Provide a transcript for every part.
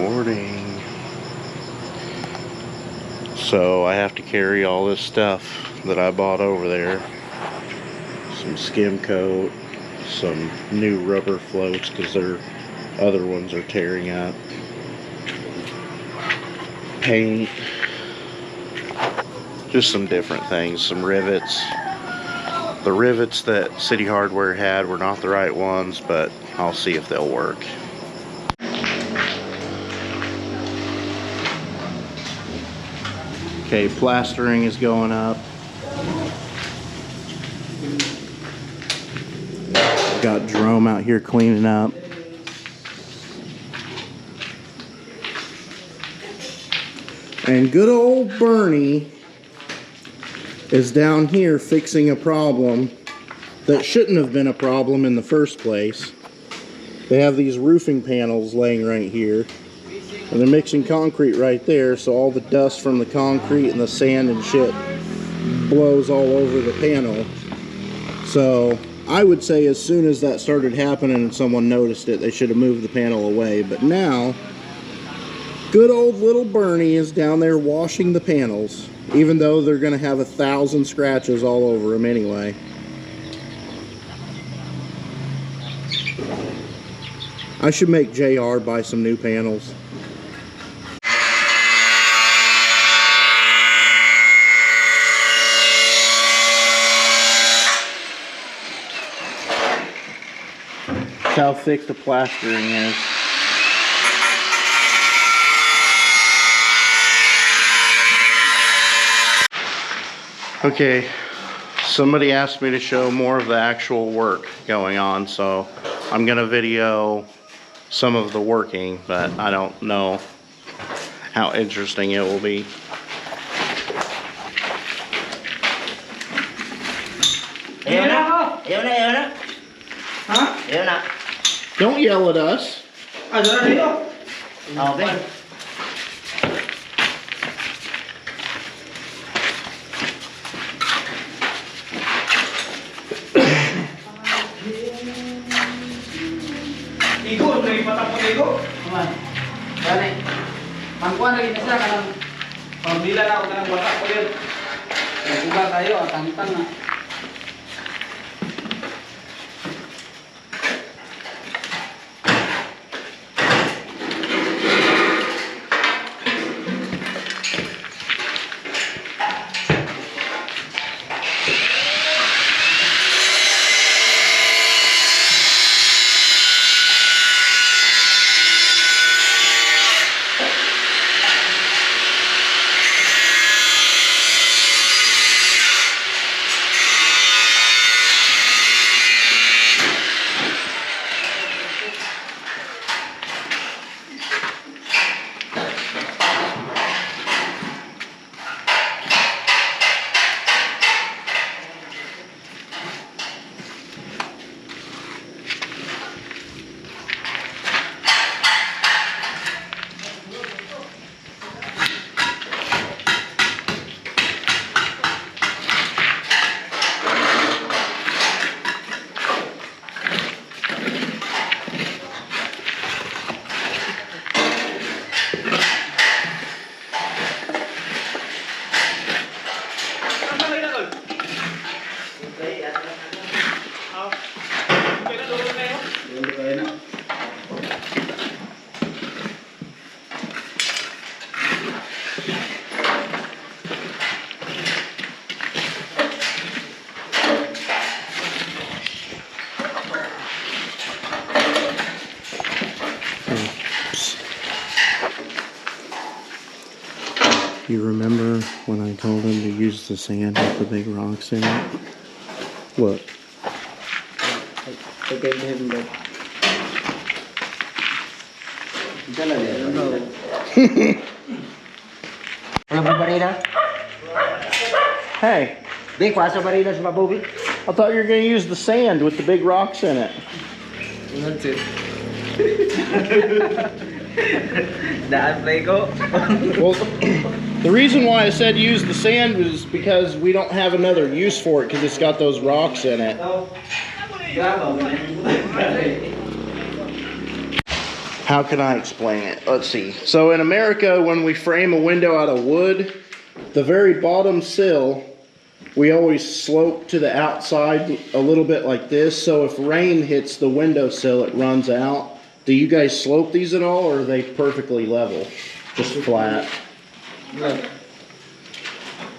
morning. So I have to carry all this stuff that I bought over there. Some skim coat, some new rubber floats because their other ones are tearing up. Paint. Just some different things, some rivets. The rivets that City Hardware had were not the right ones, but I'll see if they'll work. Okay, plastering is going up. Got Jerome out here cleaning up. And good old Bernie is down here fixing a problem that shouldn't have been a problem in the first place. They have these roofing panels laying right here, and they're mixing concrete right there, so all the dust from the concrete and the sand and shit blows all over the panel. So I would say as soon as that started happening and someone noticed it, they should have moved the panel away. But now, good old little Bernie is down there washing the panels, even though they're going to have 1,000 scratches all over them anyway. I should make JR buy some new panels. That's how thick the plastering is. Okay, somebody asked me to show more of the actual work going on, so I'm gonna video some of the working, but I don't know how interesting it will be. Huh? Don't yell at us. Okay. Igo, lagi patapon igo. Aman. Gani. Pangkuan lagi na siya kanang pambila na ako kanang bata ko yun. Nagkuba tayo, tangtang na. You remember when I told him to use the sand with the big rocks in it? What? I gave him the... Hey, I thought you were going to use the sand with the big rocks in it. That's it. Well, the reason why I said use the sand was because we don't have another use for it because it's got those rocks in it. How can I explain it? Let's see. So in America, when we frame a window out of wood, the very bottom sill, we always slope to the outside a little bit like this. So if rain hits the windowsill, it runs out. Do you guys slope these at all, or are they perfectly level? Just flat? No.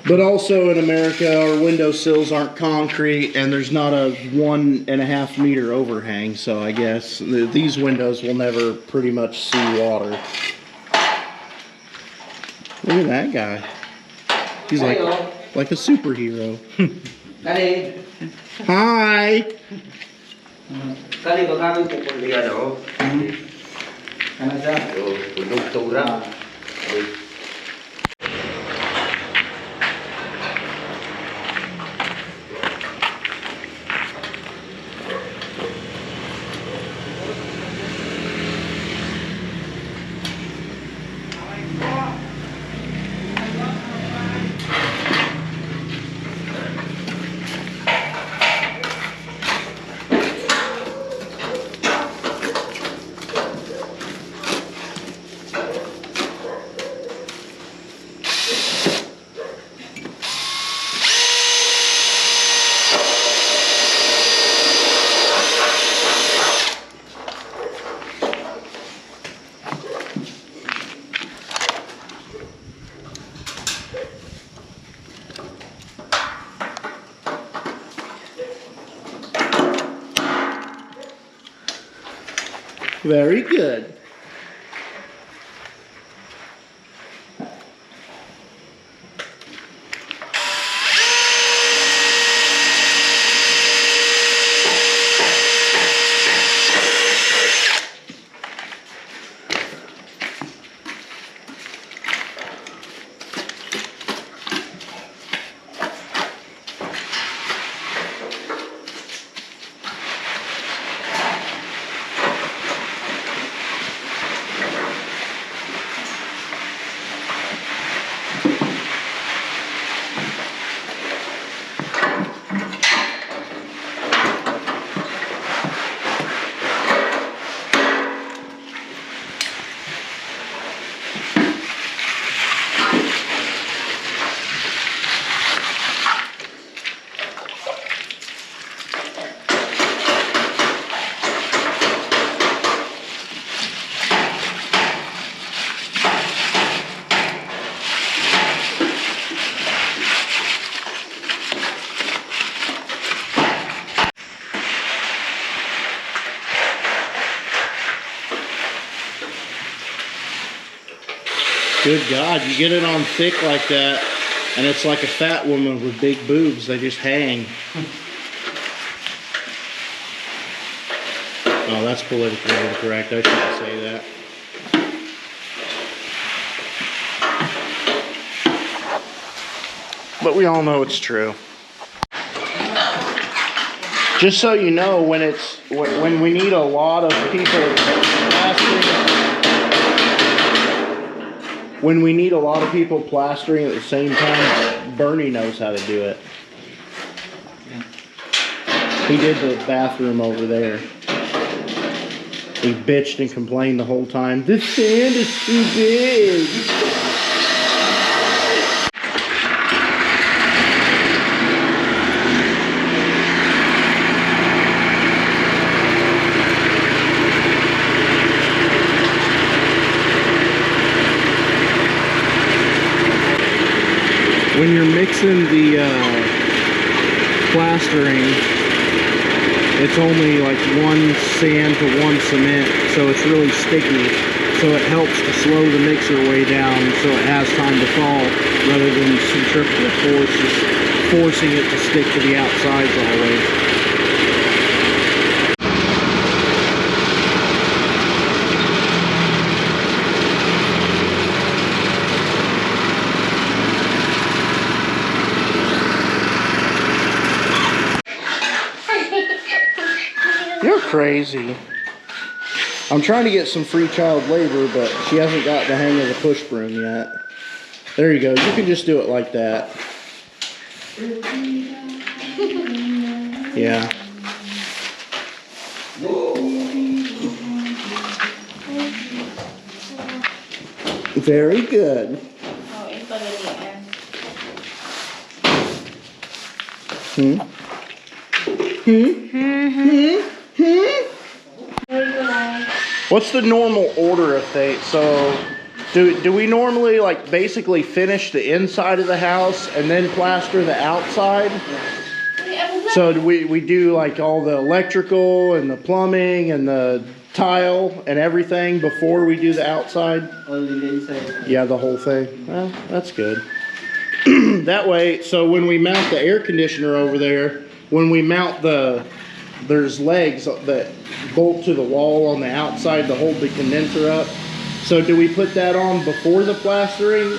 But also in America, our windowsills aren't concrete, and there's not a 1.5 meter overhang, so I guess these windows will never pretty much see water. Look at that guy. He's like a superhero. Kali. Hi! Kali ba kami pupundihan o? Ano siya? Pundok-tura. Very good. Good God, you get it on thick like that, and it's like a fat woman with big boobs. They just hang. Oh, that's politically incorrect. I shouldn't say that. But we all know it's true. Just so you know, when we need a lot of people plastering at the same time, Bernie knows how to do it. He did the bathroom over there. He bitched and complained the whole time. This sand is too big. When you're mixing the plastering, it's only like 1 sand to 1 cement, so it's really sticky. So it helps to slow the mixer way down so it has time to fall, rather than centrifugal force just forcing it to stick to the outsides always. You're crazy. I'm trying to get some free child labor, but she hasn't got the hang of the push broom yet. There you go. You can just do it like that. Yeah. Very good. Oh, ito lilian. Hmm? Very good. What's the normal order of things? So, do we normally like basically finish the inside of the house and then plaster the outside? So do we do like all the electrical and the plumbing and the tile and everything before we do the outside? Only the inside. Yeah, the whole thing. Well, that's good. That way, so when we mount the air conditioner over there, when we mount there's legs that bolt to the wall on the outside to hold the condenser up. So do we put that on before the plastering?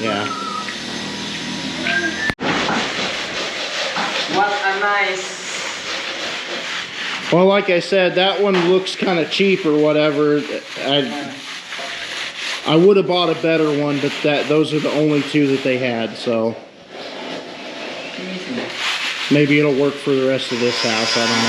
Yeah. What a nice. Well, like I said, that one looks kind of cheap or whatever. I would have bought a better one, but those are the only two that they had, so maybe it'll work for the rest of this house, I don't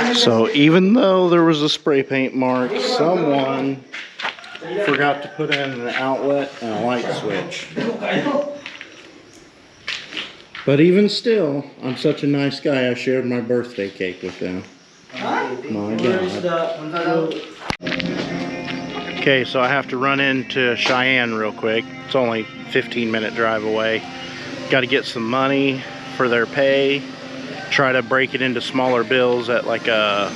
know. So even though there was a spray paint mark, someone forgot to put in an outlet and a light switch. But even still, I'm such a nice guy, I shared my birthday cake with them. My God. Okay, so I have to run into Cheyenne real quick. It's only 15-minute drive away. Got to get some money for their pay. Try to break it into smaller bills at like a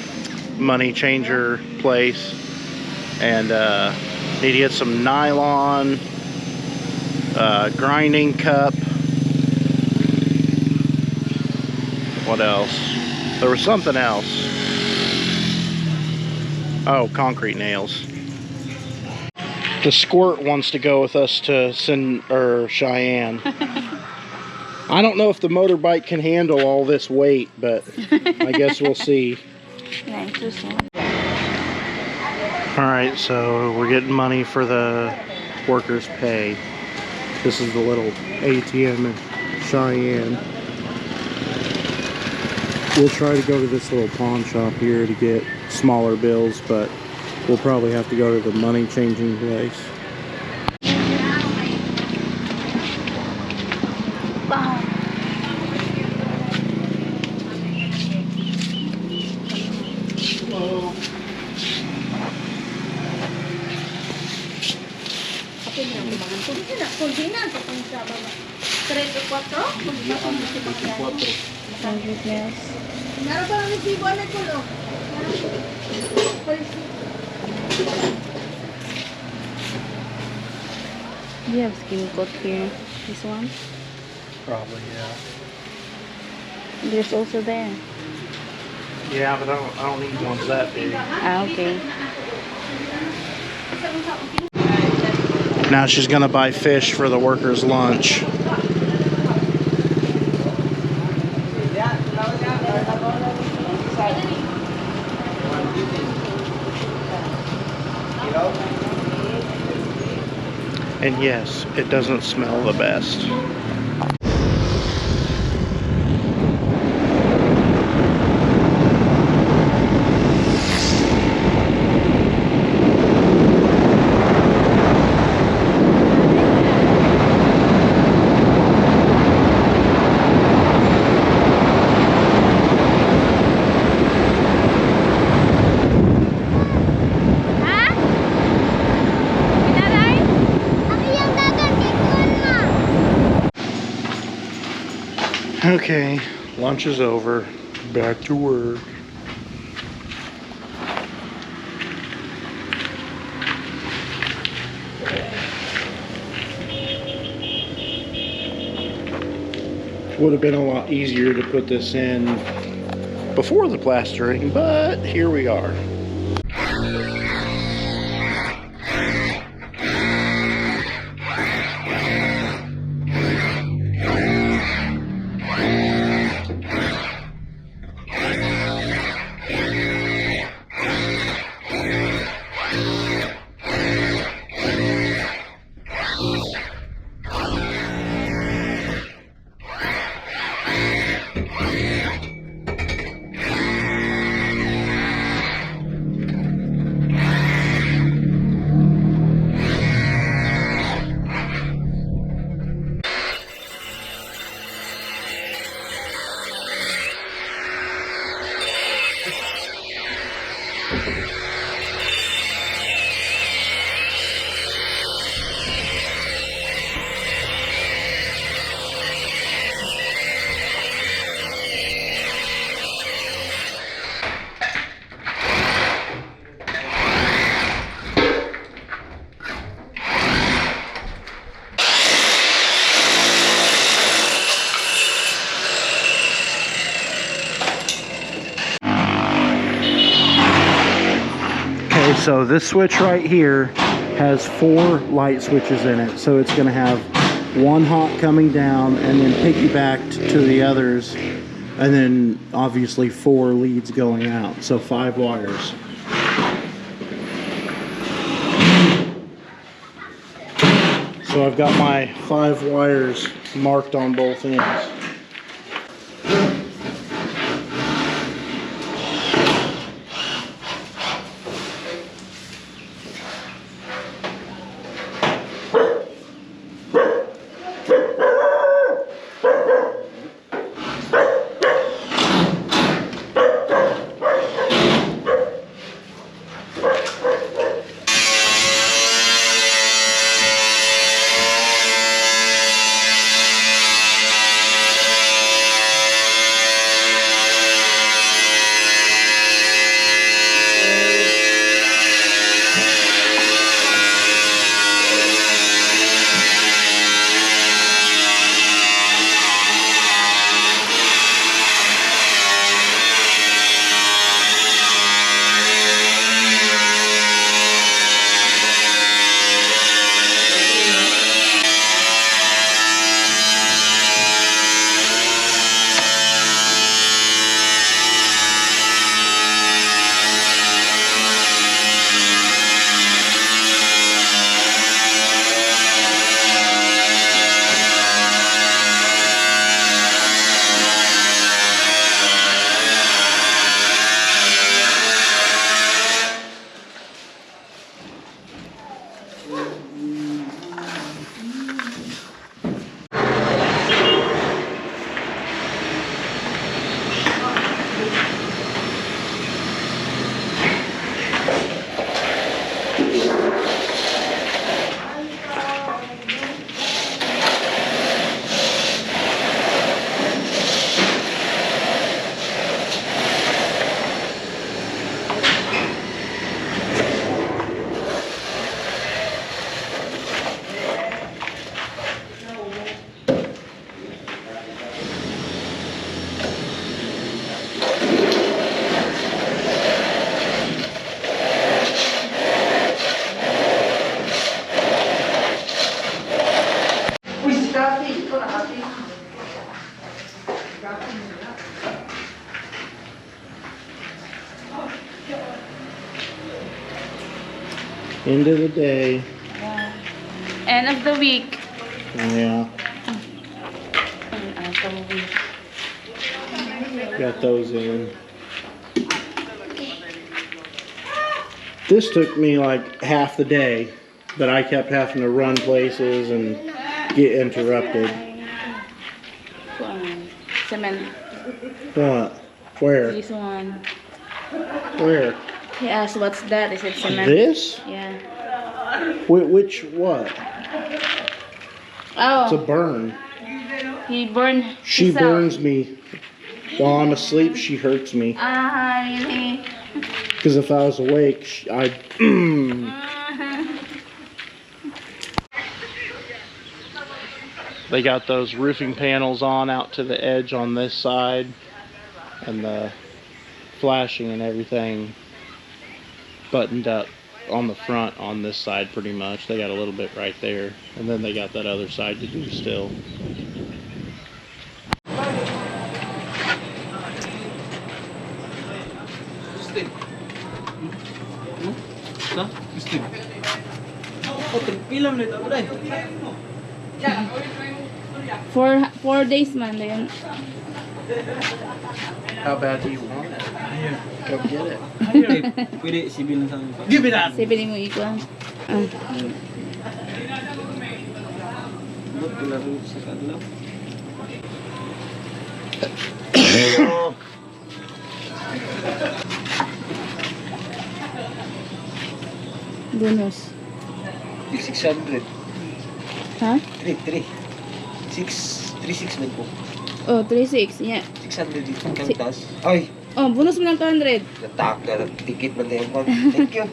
money changer place. And need to get some nylon, grinding cup. What else? There was something else. Oh, concrete nails. The squirt wants to go with us to Cheyenne. I don't know if the motorbike can handle all this weight, but I guess we'll see. Alright, so we're getting money for the workers' pay. This is the little ATM in Cheyenne. We'll try to go to this little pawn shop here to get smaller bills, but we'll probably have to go to the money changing place. Do you have skin coat here? This one? Probably, yeah. There's also there. Yeah, but I don't need ones that big. Ah, okay. Now she's gonna buy fish for the workers' lunch. And yes, it doesn't smell the best. Okay, lunch is over. Back to work. Would have been a lot easier to put this in before the plastering, but here we are. So this switch right here has 4 light switches in it. So it's going to have 1 hot coming down and then piggybacked to the others. And then obviously 4 leads going out. So 5 wires. So I've got my 5 wires marked on both ends. End of the day. Yeah. End of the week. Yeah. End of the week. Got those in. This took me like half the day, but I kept having to run places and get interrupted. Cement. What? Where? This one. Where? He asked, what's that? Is it cement? This? Yeah. Which what? Oh. It's a burn. He burned. She himself. burns me. While I'm asleep, she hurts me. Ah, really? Because if I was awake, I'd... They got those roofing panels on out to the edge on this side. And the flashing and everything buttoned up on the front on this side pretty much. They got a little bit right there. And then they got that other side to do still. Four days man then. How bad do you want it? Go get it. Pwede sibilin sa amin. Give me that! Sibilin mo ikuan. Laro sa kadlaw. Bonus. 600. Ha? 36 man po. Oh, 36. Yeah. 600 dito. Kantas. Ay! Oh, bonus mo ng 200. Nataka. Ticket man tayo. Thank you.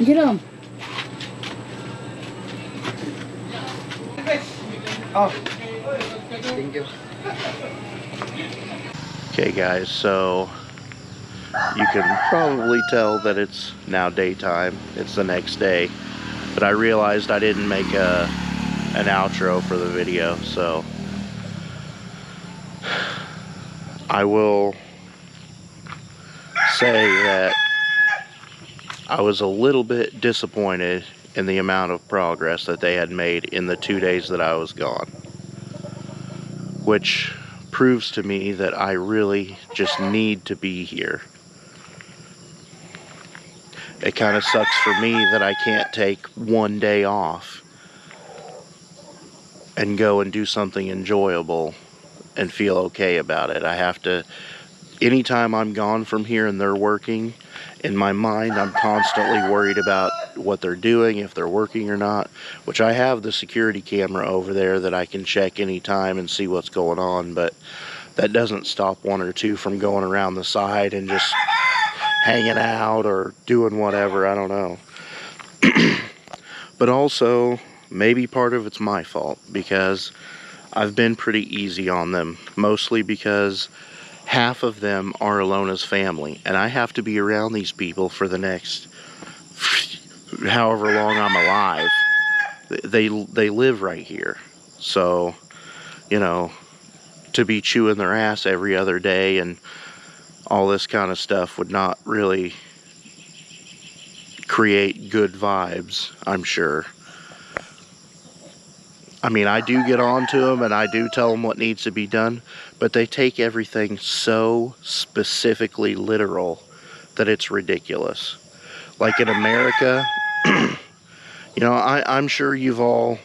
Jerome. Oh. Thank you. Okay guys, so You can probably tell that it's now daytime. It's the next day. But I realized I didn't make an outro for the video, so I will say that I was a little bit disappointed in the amount of progress that they had made in the 2 days that I was gone. Which proves to me that I really just need to be here. It kind of sucks for me that I can't take one day off and go and do something enjoyable and feel okay about it. I have to, anytime I'm gone from here and they're working, in my mind I'm constantly worried about what they're doing, if they're working or not, which I have the security camera over there that I can check anytime and see what's going on, but that doesn't stop one or two from going around the side and just hanging out or doing whatever, I don't know. But also, maybe part of it's my fault, because I've been pretty easy on them, mostly because half of them are Alona's family, and I have to be around these people for the next however long I'm alive. They live right here, so, you know, to be chewing their ass every other day and all this kind of stuff would not really create good vibes, I'm sure. I mean, I do get on to them and I do tell them what needs to be done, but they take everything so specifically literal that it's ridiculous. Like in America, you know, I'm sure you've all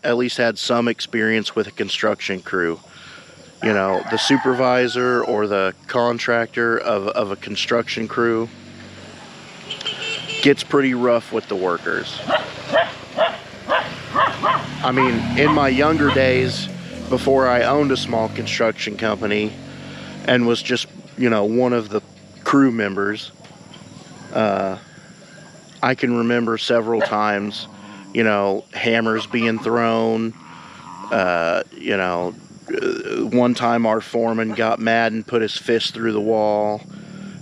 at least had some experience with a construction crew. You know, the supervisor or the contractor of a construction crew gets pretty rough with the workers. I mean, in my younger days, before I owned a small construction company and was just, you know, one of the crew members, I can remember several times, you know, hammers being thrown. You know, one time our foreman got mad and put his fist through the wall.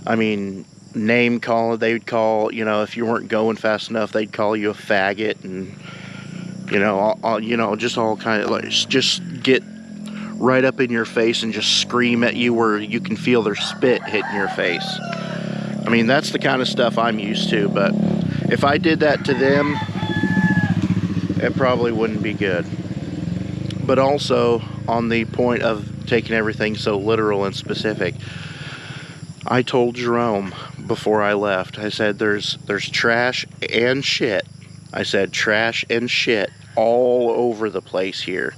I mean, name calling, they would call, you know, if you weren't going fast enough, they'd call you a faggot, and, you know, just all kind of, like, just get right up in your face and just scream at you where you can feel their spit hitting your face. I mean, that's the kind of stuff I'm used to, but if I did that to them, it probably wouldn't be good. But also, on the point of taking everything so literal and specific, I told Jerome before I left, I said there's trash and shit. I said trash and shit all over the place here.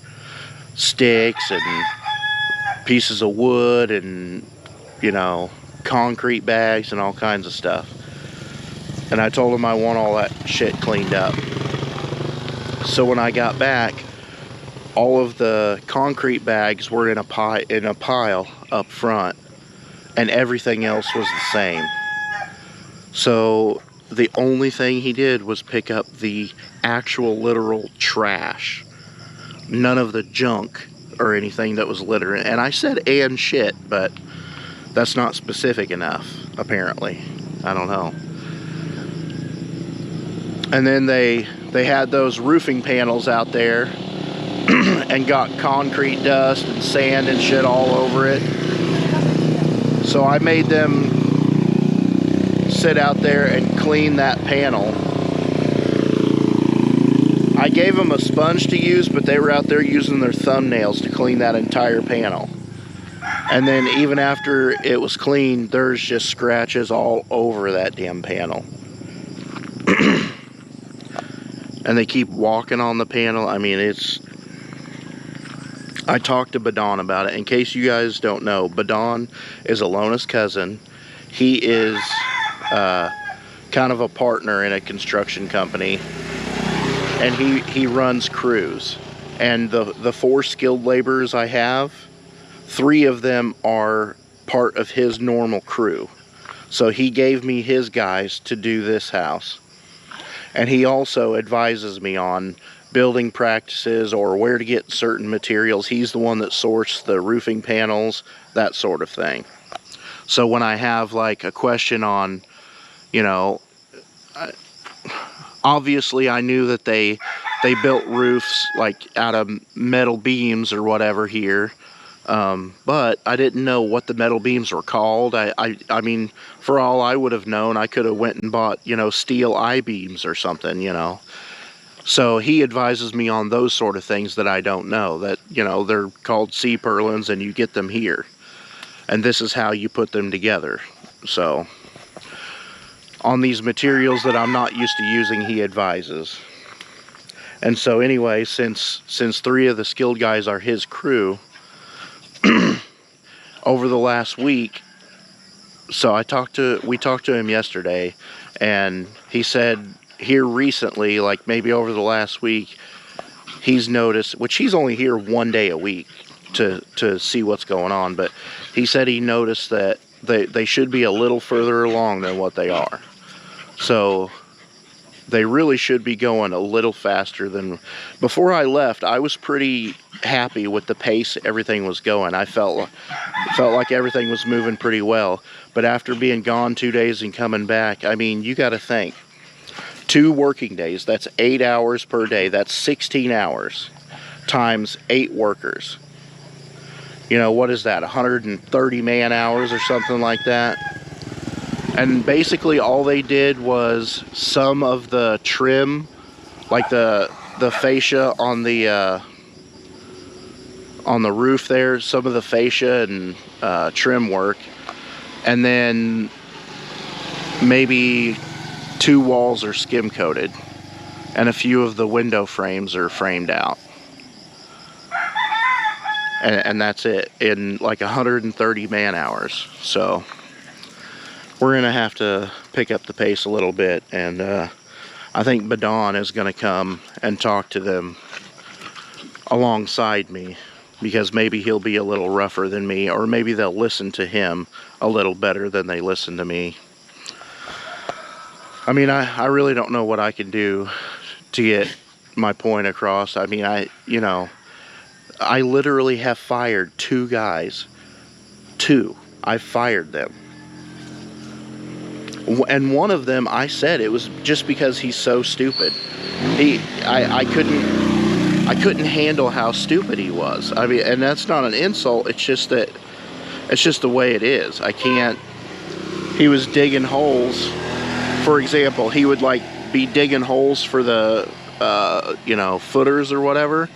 Sticks and pieces of wood and, you know, concrete bags and all kinds of stuff. And I told him I want all that shit cleaned up. So when I got back, all of the concrete bags were in a pile up front, and everything else was the same. So the only thing he did was pick up the actual literal trash, none of the junk or anything that was littering. And I said and shit, but that's not specific enough, apparently. I don't know. And then they had those roofing panels out there and got concrete dust and sand and shit all over it. So I made them sit out there and clean that panel. I gave them a sponge to use, but they were out there using their thumbnails to clean that entire panel. And then even after it was cleaned, there's just scratches all over that damn panel. And they keep walking on the panel. I mean, it's... I talked to Badon about it. In case you guys don't know, Badon is Alona's cousin. He is kind of a partner in a construction company, and he runs crews. And the 4 skilled laborers I have, 3 of them are part of his normal crew. So he gave me his guys to do this house. And he also advises me on building practices or where to get certain materials. He's the one that sourced the roofing panels, that sort of thing. So when I have like a question on, you know, obviously I knew that they built roofs like out of metal beams or whatever here. But I didn't know what the metal beams were called. I mean, for all I would have known, I could have went and bought, you know, steel I-beams or something, you know. So he advises me on those sort of things that I don't know, that, you know, they're called C-purlins and you get them here. And this is how you put them together. So on these materials that I'm not used to using, he advises. And so anyway, since 3 of the skilled guys are his crew, over the last week, so we talked to him yesterday, and he said here recently, like maybe over the last week, he's noticed, which he's only here 1 day a week to see what's going on, but he said he noticed that they should be a little further along than what they are. So they really should be going a little faster than before I left. I was pretty happy with the pace everything was going. I felt like everything was moving pretty well. But after being gone 2 days and coming back, I mean, you got to think, 2 working days, that's 8 hours per day. That's 16 hours times 8 workers. You know, what is that, 130 man hours or something like that? And basically all they did was some of the trim, like the fascia on the roof there, some of the fascia and trim work, and then maybe 2 walls are skim coated, and a few of the window frames are framed out. And that's it, in like 130 man hours. So we're gonna have to pick up the pace a little bit, and I think Badon is gonna come and talk to them alongside me, because maybe he'll be a little rougher than me, or maybe they'll listen to him a little better than they listen to me. I mean, I really don't know what I can do to get my point across. I mean, I literally have fired 2 guys. 2. I fired them. And one of them, I said it was just because he's so stupid. I couldn't handle how stupid he was. I mean, and that's not an insult. It's just the way it is. I can't. He was digging holes. For example, he would like be digging holes for the you know, footers or whatever.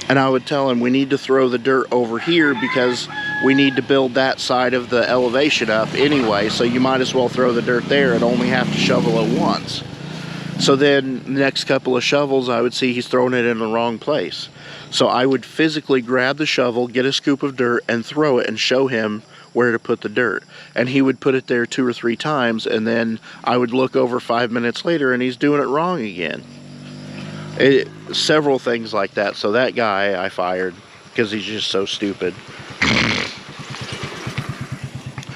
And I would tell him, we need to throw the dirt over here because we need to build that side of the elevation up anyway, so you might as well throw the dirt there and only have to shovel it once. So then the next couple of shovels, I would see he's throwing it in the wrong place. So I would physically grab the shovel, get a scoop of dirt, and throw it and show him where to put the dirt. And he would put it there 2 or 3 times, and then I would look over 5 minutes later and he's doing it wrong again. Several things like that. So that guy I fired because he's just so stupid.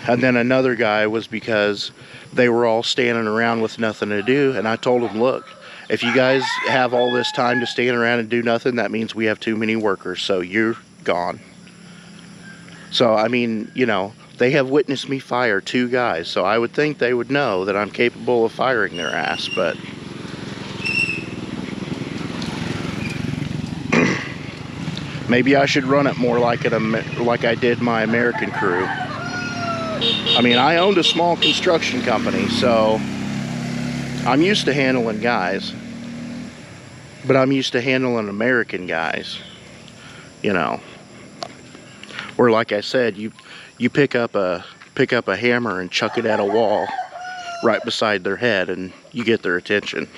And then another guy was because they were all standing around with nothing to do, and I told them, look, if you guys have all this time to stand around and do nothing, that means we have too many workers, so you're gone. So I mean, you know, they have witnessed me fire 2 guys, so I would think they would know that I'm capable of firing their ass, but maybe I should run it more like I did my American crew. I mean, I owned a small construction company, so I'm used to handling guys. But I'm used to handling American guys, you know. Where, like I said, you pick up a hammer and chuck it at a wall right beside their head, and you get their attention.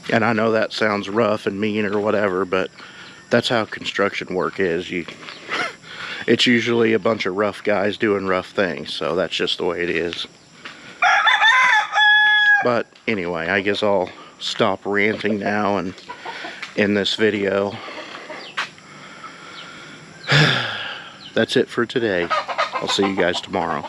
And I know that sounds rough and mean or whatever, but that's how construction work is. It's usually a bunch of rough guys doing rough things, so that's just the way it is. But anyway, I guess I'll stop ranting now and end this video. That's it for today. I'll see you guys tomorrow.